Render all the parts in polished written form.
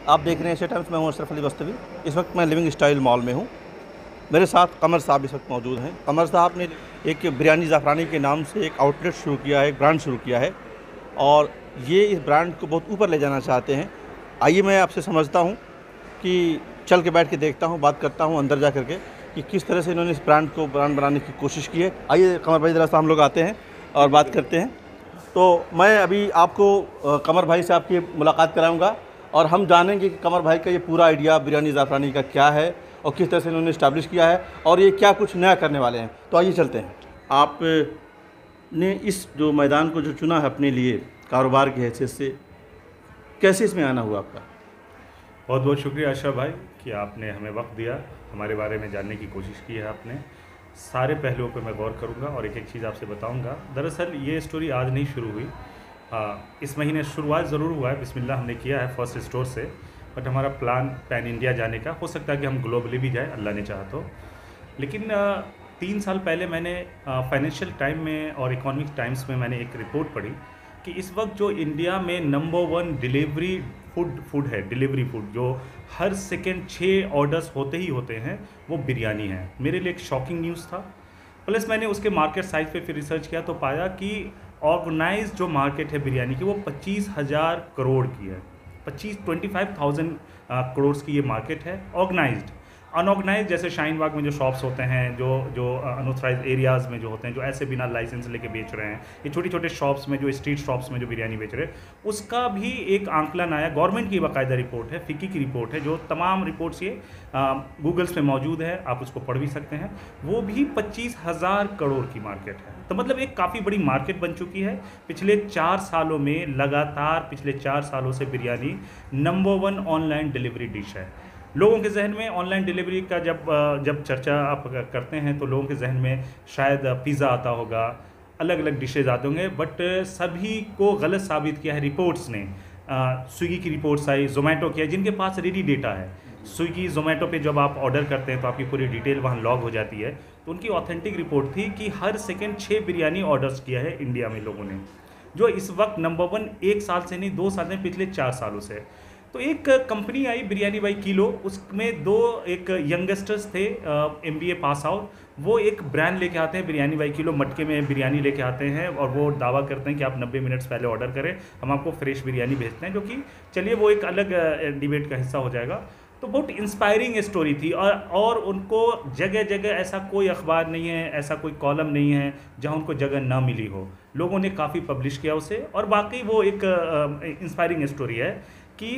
आप देख रहे हैं एशिया टाइम्स। मैं हूं अशरफ अली बस्तवी। इस वक्त मैं लिविंग स्टाइल मॉल में हूं। मेरे साथ कमर साहब इस वक्त मौजूद हैं। कमर साहब ने एक बिरयानी ज़ाफ़रानी के नाम से एक आउटलेट शुरू किया है, एक ब्रांड शुरू किया है, और ये इस ब्रांड को बहुत ऊपर ले जाना चाहते हैं। आइए मैं आपसे समझता हूँ कि चल के बैठ के देखता हूँ, बात करता हूँ अंदर जा करके कि किस तरह से इन्होंने इस ब्रांड को ब्रांड बनाने की कोशिश की है। आइए कमर भाई, ज़रा सा हम लोग आते हैं और बात करते हैं। तो मैं अभी आपको कमर भाई से आपकी मुलाकात कराऊंगा और हम जानेंगे कि कमर भाई का ये पूरा आइडिया बिरयानी ज़ाफ़रानी का क्या है और किस तरह से इन्होंने इस्टेब्लिश किया है और ये क्या कुछ नया करने वाले हैं। तो आइए चलते हैं। आप ने इस जो मैदान को जो चुना है अपने लिए कारोबार की हैसियत से, कैसे इसमें आना हुआ आपका? बहुत बहुत शुक्रिया अशरफ भाई कि आपने हमें वक्त दिया, हमारे बारे में जानने की कोशिश की है आपने। सारे पहलुओं पे मैं गौर करूँगा और एक एक चीज़ आपसे बताऊँगा। दरअसल ये स्टोरी आज नहीं शुरू हुई, इस महीने शुरुआत ज़रूर हुआ है, बिस्मिल्लाह हमने किया है फर्स्ट स्टोर से। बट हमारा प्लान पैन इंडिया जाने का, हो सकता है कि हम ग्लोबली भी जाए, अल्लाह ने चाहा तो। लेकिन 3 साल पहले मैंने फाइनेंशियल टाइम में और इकोनॉमिक टाइम्स में मैंने एक रिपोर्ट पढ़ी कि इस वक्त जो इंडिया में नंबर 1 डिलीवरी फूड है, डिलीवरी फूड जो हर सेकेंड 6 ऑर्डर्स होते ही होते हैं, वो बिरयानी है। मेरे लिए एक शॉकिंग न्यूज़ था। प्लस मैंने उसके मार्केट साइज पे फिर रिसर्च किया तो पाया कि ऑर्गेनाइज जो मार्केट है बिरयानी की वो 25,000 करोड़ की है। 25,000 करोड़ की ये मार्केट है ऑर्गेनाइज्ड। अनऑर्गेनाइज जैसे शाहीन बाग में जो शॉप्स होते हैं, जो अनऑथराइज एरियाज़ में जो होते हैं, जो ऐसे बिना लाइसेंस लेके बेच रहे हैं, ये छोटे छोटे शॉप्स में, जो स्ट्रीट शॉप्स में जो बिरयानी बेच रहे हैं, उसका भी एक आंकलन आया। गवर्नमेंट की बाकायदा रिपोर्ट है, फिक्की की रिपोर्ट है, जो तमाम रिपोर्ट्स ये गूगल्स पे मौजूद है, आप उसको पढ़ भी सकते हैं। वो भी 25,000 करोड़ की मार्केट है। तो मतलब एक काफ़ी बड़ी मार्केट बन चुकी है। पिछले 4 सालों में लगातार, पिछले 4 सालों से biryani number 1 online delivery dish है। लोगों के जहन में ऑनलाइन डिलीवरी का जब चर्चा आप करते हैं तो लोगों के जहन में शायद पिज़्ज़ा आता होगा, अलग अलग डिशेज आते होंगे, बट सभी को गलत साबित किया है रिपोर्ट्स ने। स्विगी की रिपोर्ट्स आई, जोमेटो की है, जिनके पास रेडी डेटा है। स्विगी जोमेटो पे जब आप ऑर्डर करते हैं तो आपकी पूरी डिटेल वहाँ लॉग हो जाती है। तो उनकी ऑथेंटिक रिपोर्ट थी कि हर सेकेंड 6 बिरयानी ऑर्डर्स किया है इंडिया में लोगों ने, जो इस वक्त नंबर 1 1 साल से नहीं 2 साल से, पिछले 4 सालों से। तो एक company I biryani by kilo, उसमें एक यंगस्टर्स थे, MBA पास आउट। वो एक ब्रांड लेके आते हैं बिरयानी बाई किलो, मटके में बिरयानी लेके आते हैं और वो दावा करते हैं कि आप 90 मिनट्स पहले ऑर्डर करें, हम आपको फ्रेश बिरयानी भेजते हैं। जो कि चलिए वो एक अलग डिबेट का हिस्सा हो जाएगा। तो बहुत इंस्पायरिंग स्टोरी थी। और उनको जगह जगह ऐसा कोई अखबार नहीं है, ऐसा कोई कॉलम नहीं है जहां उनको जगह ना मिली हो। लोगों ने काफ़ी पब्लिश किया उसे, और वाकई वो एक इंस्पायरिंग स्टोरी है कि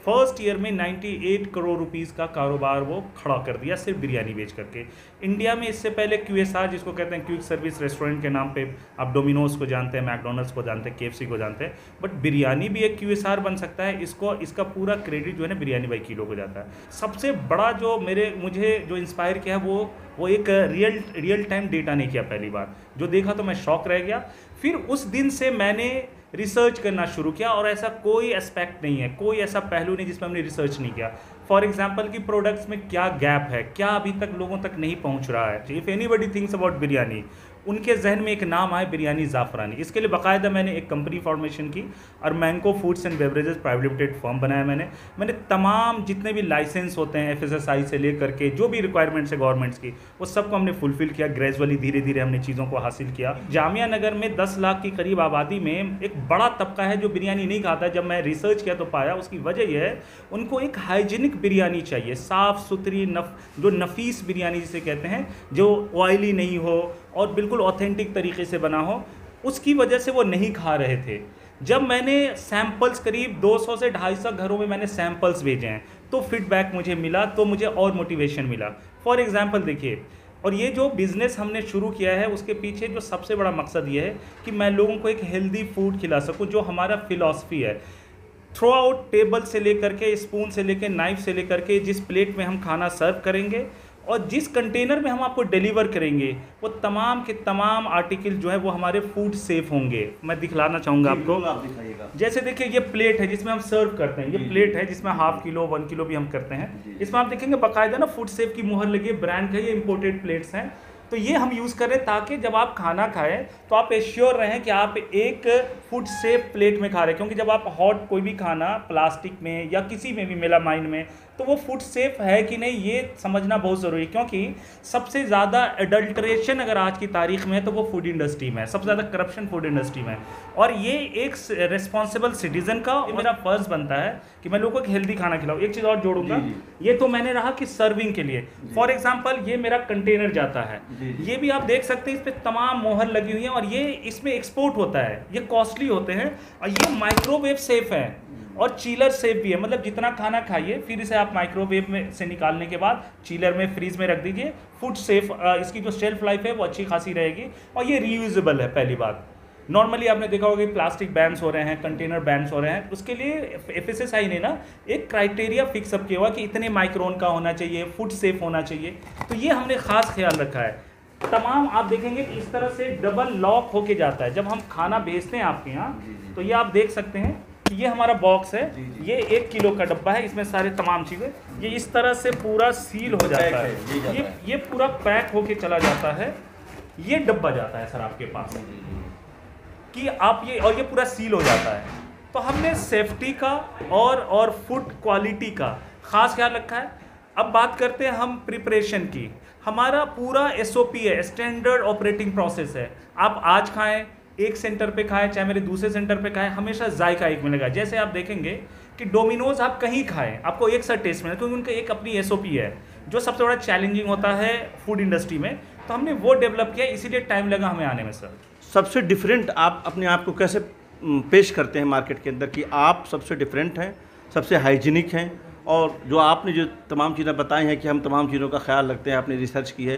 फर्स्ट ईयर में 98 करोड़ रुपीस का कारोबार वो खड़ा कर दिया सिर्फ बिरयानी बेच करके। इंडिया में इससे पहले QSR, जिसको कहते हैं क्विक सर्विस रेस्टोरेंट के नाम पे, आप डोमिनोज को जानते हैं, मैकडोनल्ड्स को जानते हैं, KFC को जानते हैं, बट बिरयानी भी एक QSR बन सकता है। इसका पूरा क्रेडिट जो है ना बिरयानी बाई किलो को जाता है। सबसे बड़ा जो मुझे जो इंस्पायर किया है वो एक रियल टाइम डेटा नहीं किया पहली बार। जो देखा तो मैं शॉक रह गया। फिर उस दिन से मैंने रिसर्च करना शुरू किया, और ऐसा कोई एस्पेक्ट नहीं है, कोई ऐसा पहलू नहीं जिसमें हमने रिसर्च नहीं किया। फॉर एग्जाम्पल कि प्रोडक्ट्स में क्या गैप है, क्या अभी तक लोगों तक नहीं पहुंच रहा है। If anybody thinks about biryani, उनके जहन में एक नाम आए बिरयानी ज़ाफ़रानी। इसके लिए बाकायदा मैंने एक कंपनी फॉर्मेशन की और मैंको foods and beverages private limited firm बनाया। मैंने तमाम जितने भी लाइसेंस होते हैं FSSAI से लेकर के जो भी रिक्वायरमेंट्स है गवर्नमेंट्स की, वो सबको हमने फुलफिल किया। ग्रेजुअली धीरे धीरे हमने चीज़ों को हासिल किया। जामिया नगर में 10 लाख की करीब आबादी में एक बड़ा तबका है जो बिरयानी नहीं खाता। जब मैं रिसर्च किया तो पाया उसकी वजह यह है, उनको एक हाइजीनिक बिरयानी चाहिए, साफ़ सुथरी जो नफीस बिरयानी जिसे कहते हैं, जो ऑयली नहीं हो और बिल्कुल ऑथेंटिक तरीके से बना हो। उसकी वजह से वो नहीं खा रहे थे। जब मैंने सैंपल्स करीब 200 से 250 घरों में मैंने सैंपल्स भेजे हैं, तो फीडबैक मुझे मिला, तो मुझे और मोटिवेशन मिला। फॉर एग्जांपल देखिए, और ये जो बिज़नेस हमने शुरू किया है उसके पीछे जो सबसे बड़ा मकसद ये है कि मैं लोगों को एक हेल्दी फूड खिला सकूं, जो हमारा फिलॉसफी है। थ्रू आउट टेबल से लेकर के, स्पून से लेकर, नाइफ से लेकर के, जिस प्लेट में हम खाना सर्व करेंगे और जिस कंटेनर में हम आपको डिलीवर करेंगे, वो तमाम के तमाम आर्टिकल जो है वो हमारे फूड सेफ होंगे। मैं दिखलाना चाहूँगा आपको। आप दिखाइएगा। जैसे देखिए, ये प्लेट है जिसमें हम सर्व करते हैं, ये प्लेट है जिसमें ½ किलो 1 किलो भी हम करते हैं। इसमें आप देखेंगे बाकायदा ना फूड सेफ की मुहर लगी है, ब्रांड का, ये इंपोर्टेड प्लेट्स हैं। तो ये हम यूज़ करें ताकि जब आप खाना खाएं तो आप एश्योर रहें कि आप एक फूड सेफ प्लेट में खा रहे हैं, क्योंकि जब आप हॉट कोई भी खाना प्लास्टिक में या किसी में भी मेलामाइन में, तो वो फूड सेफ है कि नहीं ये समझना बहुत ज़रूरी है। क्योंकि सबसे ज़्यादा एडल्ट्रेशन अगर आज की तारीख में है तो वो फूड इंडस्ट्री में है, सबसे ज़्यादा करप्शन फूड इंडस्ट्री में है। और ये एक रिस्पॉन्सिबल सिटीजन का मेरा फर्ज बनता है कि मैं लोगों को हेल्दी खाना खिलाऊँ। एक चीज़ और जोड़ूंगा, ये तो मैंने रहा कि सर्विंग के लिए। फॉर एग्जाम्पल ये मेरा कंटेनर जाता है, ये भी आप देख सकते हैं, इस पर तमाम मोहर लगी हुई है और ये इसमें एक्सपोर्ट होता है, ये कॉस्टली होते हैं और ये माइक्रोवेव सेफ है और चीलर सेफ भी है। मतलब जितना खाना खाइए फिर इसे आप माइक्रोवेव में से निकालने के बाद चीलर में फ्रीज में रख दीजिए, फूड सेफ, इसकी जो शेल्फ लाइफ है वो अच्छी खासी रहेगी और ये रीयूजेबल है। पहली बात, नॉर्मली आपने देखा होगा कि प्लास्टिक बैन्स हो रहे हैं, कंटेनर बैन्स हो रहे हैं, उसके लिए एफएसएसआई ने ना एक क्राइटेरिया फिक्स अप किया हुआ कि इतने माइक्रोन का होना चाहिए, फूड सेफ होना चाहिए। तो ये हमने खास ख्याल रखा है। तमाम आप देखेंगे कि इस तरह से डबल लॉक होके जाता है जब हम खाना भेजते हैं आपके यहाँ। तो ये आप देख सकते हैं कि ये हमारा बॉक्स है, ये 1 किलो का डब्बा है, इसमें सारे तमाम चीज़ें, ये इस तरह से पूरा सील हो जाता है, ये पूरा पैक होके चला जाता है। ये डब्बा जाता है सर आपके पास कि आप ये पूरा सील हो जाता है। तो हमने सेफ्टी का और फूड क्वालिटी का खास ख्याल रखा है। अब बात करते हैं हम प्रिपरेशन की। हमारा पूरा एसओपी है, स्टैंडर्ड ऑपरेटिंग प्रोसेस है। आप आज खाएं, एक सेंटर पे खाएं, चाहे मेरे दूसरे सेंटर पे खाएं, हमेशा जायका एक मिलेगा। जैसे आप देखेंगे कि डोमिनोज आप कहीं खाएं, आपको एक सा टेस्ट मिलेगा, क्योंकि उनका एक अपनी एसओपी है जो सबसे बड़ा चैलेंजिंग होता है फूड इंडस्ट्री में। तो हमने वो डेवलप किया, इसीलिए टाइम लगा हमें आने में सर। सबसे डिफरेंट आप अपने आप को कैसे पेश करते हैं मार्केट के अंदर कि आप सबसे डिफरेंट हैं, सबसे हाइजीनिक हैं, और जो आपने जो तमाम चीज़ें बताई हैं कि हम तमाम चीज़ों का ख्याल रखते हैं, आपने रिसर्च की है,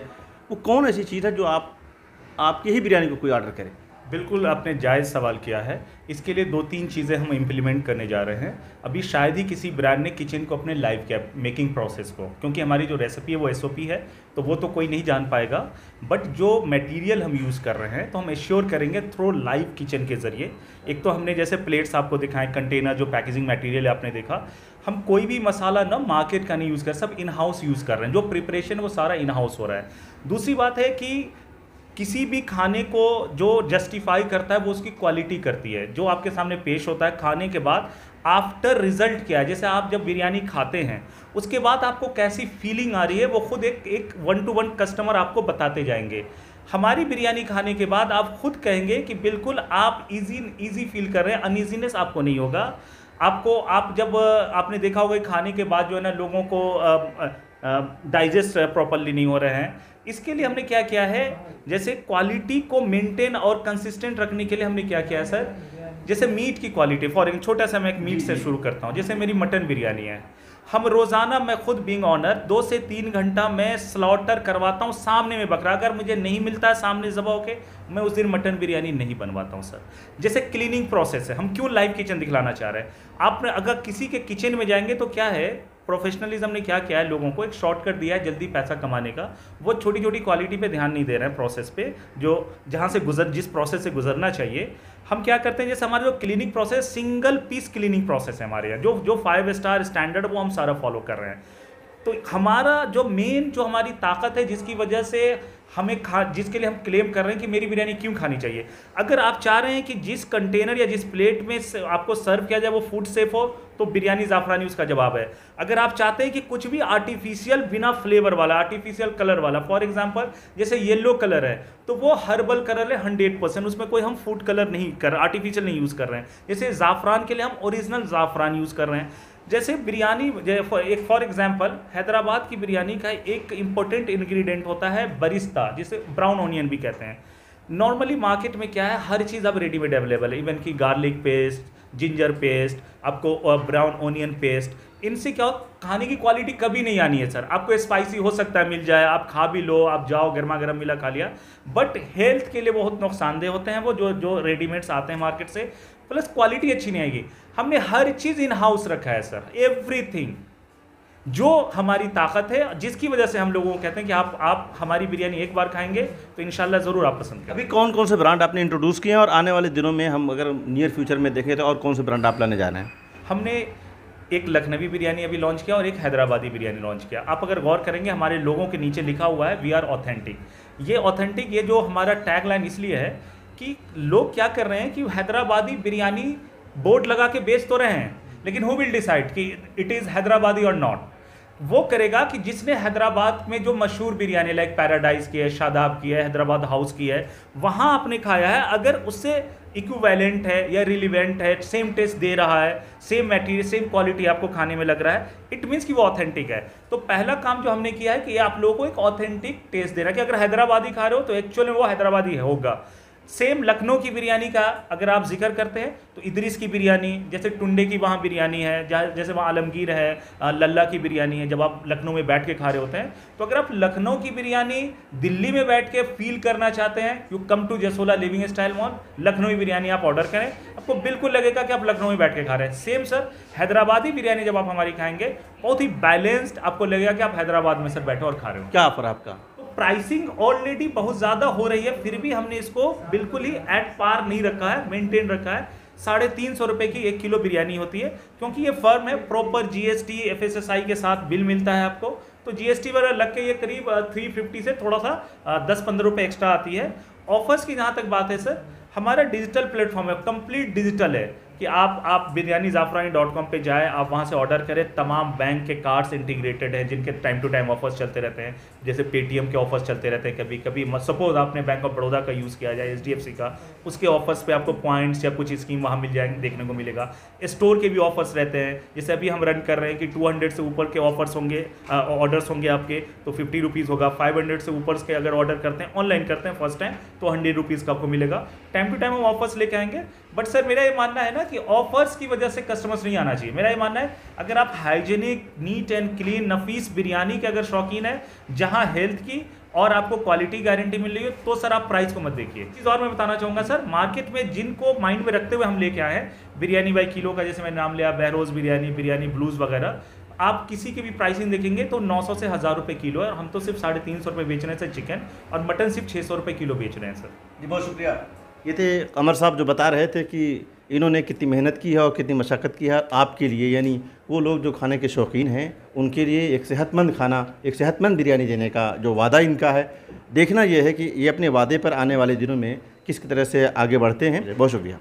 वो कौन ऐसी चीज़ है जो आपकी ही बिरयानी को कोई ऑर्डर करे? बिल्कुल आपने जायज़ सवाल किया है। इसके लिए 2-3 चीज़ें हम इम्प्लीमेंट करने जा रहे हैं। अभी शायद ही किसी ब्रांड ने किचन को अपने लाइव किया मेकिंग प्रोसेस को, क्योंकि हमारी जो रेसिपी है वो एसओपी है, तो वो तो कोई नहीं जान पाएगा। बट जो मटेरियल हम यूज़ कर रहे हैं तो हम एश्योर करेंगे थ्रू लाइव किचन के ज़रिए। एक तो हमने जैसे प्लेट्स आपको दिखाएं, कंटेनर, जो पैकेजिंग मटेरियल आपने देखा, हम कोई भी मसाला ना मार्केट का नहीं यूज़ कर, सब इन हाउस यूज़ कर रहे हैं। जो प्रिपरेशन वो सारा इन हाउस हो रहा है। दूसरी बात है कि किसी भी खाने को जो जस्टिफाई करता है वो उसकी क्वालिटी करती है। जो आपके सामने पेश होता है खाने के बाद आफ्टर रिजल्ट क्या है, जैसे आप जब बिरयानी खाते हैं उसके बाद आपको कैसी फीलिंग आ रही है, वो खुद एक 1-to-1 कस्टमर आपको बताते जाएंगे। हमारी बिरयानी खाने के बाद आप खुद कहेंगे कि बिल्कुल आप इजी फील कर रहे हैं, अनइजीनेस आपको नहीं होगा। आप जब आपने देखा होगा खाने के बाद जो है ना लोगों को डाइजेस्ट प्रॉपरली नहीं हो रहे हैं, इसके लिए हमने क्या किया है, जैसे क्वालिटी को मेंटेन और कंसिस्टेंट रखने के लिए हमने क्या किया है सर, जैसे मीट की क्वालिटी, फॉर एग्जाम्पल छोटा सा मैं एक मीट से शुरू करता हूँ। जैसे मेरी मटन बिरयानी है, हम रोज़ाना, मैं खुद बीइंग ऑनर 2 से 3 घंटा मैं स्लॉटर करवाता हूँ सामने में बकरा। अगर मुझे नहीं मिलता है सामने ज़बह होके, मैं उस दिन मटन बिरयानी नहीं बनवाता हूँ सर। जैसे क्लीनिंग प्रोसेस है, हम क्यों लाइव किचन दिखलाना चाह रहे हैं। आपने अगर किसी के किचन में जाएंगे तो क्या है, प्रोफेशनलिज्म ने क्या किया है, लोगों को एक शॉर्टकट दिया है जल्दी पैसा कमाने का। वो छोटी छोटी क्वालिटी पे ध्यान नहीं दे रहे हैं, प्रोसेस पे, जो जहाँ से जिस प्रोसेस से गुजरना चाहिए। हम क्या करते हैं, जैसे हमारा जो cleaning process, single piece cleaning process है हमारे यहाँ, जो 5 स्टार स्टैंडर्ड, वो हम सारा फॉलो कर रहे हैं। तो हमारा जो मेन जो हमारी ताकत है, जिसकी वजह से जिसके लिए हम क्लेम कर रहे हैं कि मेरी बिरयानी क्यों खानी चाहिए। अगर आप चाह रहे हैं कि जिस कंटेनर या जिस प्लेट में आपको सर्व किया जाए वो फूड सेफ हो, तो बिरयानी ज़ाफ़रानी उसका जवाब है। अगर आप चाहते हैं कि कुछ भी आर्टिफिशियल, बिना फ्लेवर वाला, आर्टिफिशियल कलर वाला, फॉर एग्जांपल जैसे येलो कलर है तो वो हर्बल कलर है 100%, उसमें कोई हम फूड कलर नहीं कर, आर्टिफिशियल नहीं यूज़ कर रहे हैं। जैसे ज़ाफ़रान के लिए हम ओरिजिनल ज़ाफ़रान यूज़ कर रहे हैं। जैसे बिरयानी, एक फॉर एग्जांपल हैदराबाद की बिरयानी का एक इम्पोर्टेंट इंग्रेडिएंट होता है बरिस्ता, जिसे ब्राउन ऑनियन भी कहते हैं। नॉर्मली मार्केट में क्या है, हर चीज़ अब रेडीमेड अवेलेबल है, इवन कि गार्लिक पेस्ट, जिंजर पेस्ट, आपको ब्राउन ऑनियन पेस्ट। इनसे क्या हो, खाने की क्वालिटी कभी नहीं आनी है सर। आपको स्पाइसी हो सकता है मिल जाए, आप खा भी लो, आप जाओ गर्मा गर्म मिला खा लिया, बट हेल्थ के लिए बहुत नुकसानदेह होते हैं वो जो रेडीमेड्स आते हैं मार्केट से, प्लस क्वालिटी अच्छी नहीं आएगी। हमने हर चीज़ इन हाउस रखा है सर, एवरीथिंग, जो हमारी ताकत है, जिसकी वजह से हम लोगों को कहते हैं कि आप हमारी बिरयानी एक बार खाएंगे तो इंशाल्लाह ज़रूर आप पसंद करें। अभी कौन कौन से ब्रांड आपने इंट्रोड्यूस किए हैं, और आने वाले दिनों में हम अगर नियर फ्यूचर में देखें तो और कौन से ब्रांड आप लाने जा रहे हैं? हमने एक लखनवी बिरयानी अभी लॉन्च किया और एक हैदराबादी बिरयानी लॉन्च किया। आप अगर गौर करेंगे हमारे लोगों के नीचे लिखा हुआ है वी आर ऑथेंटिक। ये ऑथेंटिक, ये जो हमारा टैग लाइन इसलिए है कि लोग क्या कर रहे हैं कि हैदराबादी बिरयानी बोर्ड लगा के बेच तो रहे हैं, लेकिन हु विल डिसाइड कि इट इज़ हैदराबादी और नॉट? वो करेगा कि जिसने हैदराबाद में जो मशहूर बिरयानी लाइक पैराडाइज की है, शादाब की है, हैदराबाद हाउस की है, वहाँ आपने खाया है, अगर उससे इक्विवेलेंट है या रिलीवेंट है, सेम टेस्ट दे रहा है, सेम मटेरियल सेम क्वालिटी आपको खाने में लग रहा है, इट मीन्स कि वो ऑथेंटिक है। तो पहला काम जो हमने किया है कि आप लोगों को एक ऑथेंटिक टेस्ट दे रहा है कि अगर हैदराबादी खा रहे हो तो एक्चुअल में वो हैदराबादी होगा। सेम लखनऊ की बिरयानी का अगर आप जिक्र करते हैं तो इदरीस की बिरयानी, जैसे टुंडे की वहाँ बिरयानी है, जैसे वहाँ आलमगीर है, लल्ला की बिरयानी है, जब आप लखनऊ में बैठ के खा रहे होते हैं, तो अगर आप लखनऊ की बिरयानी दिल्ली में बैठ के फील करना चाहते हैं, you come to Jasola living style mall, Lucknow biryani आप ऑर्डर करें, आपको बिल्कुल लगेगा कि आप लखनऊ में बैठ के खा रहे हैं। सेम सर हैदराबादी बिरयानी जब आप हमारी खाएंगे बहुत ही बैलेंस्ड आपको लगेगा कि आप हैदराबाद में सर बैठे और खा रहे हो। क्या ऑफर आपका? प्राइसिंग ऑलरेडी बहुत ज़्यादा हो रही है, फिर भी हमने इसको बिल्कुल ही एट पार नहीं रखा है, मेंटेन रखा है। 350 रुपये की 1 किलो बिरयानी होती है, क्योंकि ये फर्म है, प्रॉपर जीएसटी FSSI के साथ बिल मिलता है आपको, तो जीएसटी वगैरह लग के ये करीब 350 से थोड़ा सा 10-15 रुपये एक्स्ट्रा आती है। ऑफर्स की जहाँ तक बात है सर, हमारा डिजिटल प्लेटफॉर्म है, कंप्लीट डिजिटल है कि आप biryanizafarani.com पे जाएँ, आप वहाँ से ऑर्डर करें। तमाम बैंक के कार्ड्स इंटीग्रेटेड हैं जिनके टाइम टू टाइम ऑफर्स चलते रहते हैं, जैसे पेटीएम के ऑफर्स चलते रहते हैं, कभी कभी सपोज आपने बैंक ऑफ बड़ौदा का यूज़ किया जाए, HDFC का, उसके ऑफर्स पे आपको पॉइंट्स या कुछ स्कीम वहाँ मिल जाएंगे, देखने को मिलेगा। स्टोर के भी ऑफर्स रहते हैं, जैसे अभी हम रन कर रहे हैं कि 200 से ऊपर के ऑफर्स होंगे, ऑर्डर्स होंगे आपके तो 50 रुपीज़ होगा। 500 से ऊपर के अगर ऑर्डर करते हैं, ऑनलाइन करते हैं फर्स्ट टाइम, तो 100 रुपीज़ का आपको मिलेगा। टाइम टू टाइम हम ऑफर्स लेके आएंगे। बट सर मेरा ये मानना है ना कि ऑफर्स की वजह से कस्टमर्स नहीं आना चाहिए। मेरा ये मानना है अगर आप हाइजीनिक, नीट एंड क्लीन, नफीस बिरयानी के अगर शौकीन है, जहां हेल्थ की और आपको क्वालिटी गारंटी मिल रही है, तो सर आप प्राइस को मत देखिए। चीज़ और मैं बताना चाहूँगा सर, मार्केट में जिनको माइंड में रखते हुए हम लेके आए हैं बिरयानी बाई किलो का, जैसे मैंने नाम लिया बहरोज़ बिरयानी, बिरयानी ब्लूज़ वगैरह, आप किसी की भी प्राइसिंग देखेंगे तो 900 से 1000 रुपये किलो है, और हम तो सिर्फ 350 रुपये बेच रहे हैं सर चिकन, और मटन सिर्फ 600 रुपये किलो बेच रहे हैं सर। जी बहुत शुक्रिया। ये थे कमर साहब जो बता रहे थे कि इन्होंने कितनी मेहनत की है और कितनी मशक्क़त की है आपके लिए, यानी वो लोग जो खाने के शौकीन हैं उनके लिए एक सेहतमंद खाना, एक सेहतमंद बिरयानी देने का जो वादा इनका है। देखना यह है कि ये अपने वादे पर आने वाले दिनों में किस तरह से आगे बढ़ते हैं। बहुत शुक्रिया।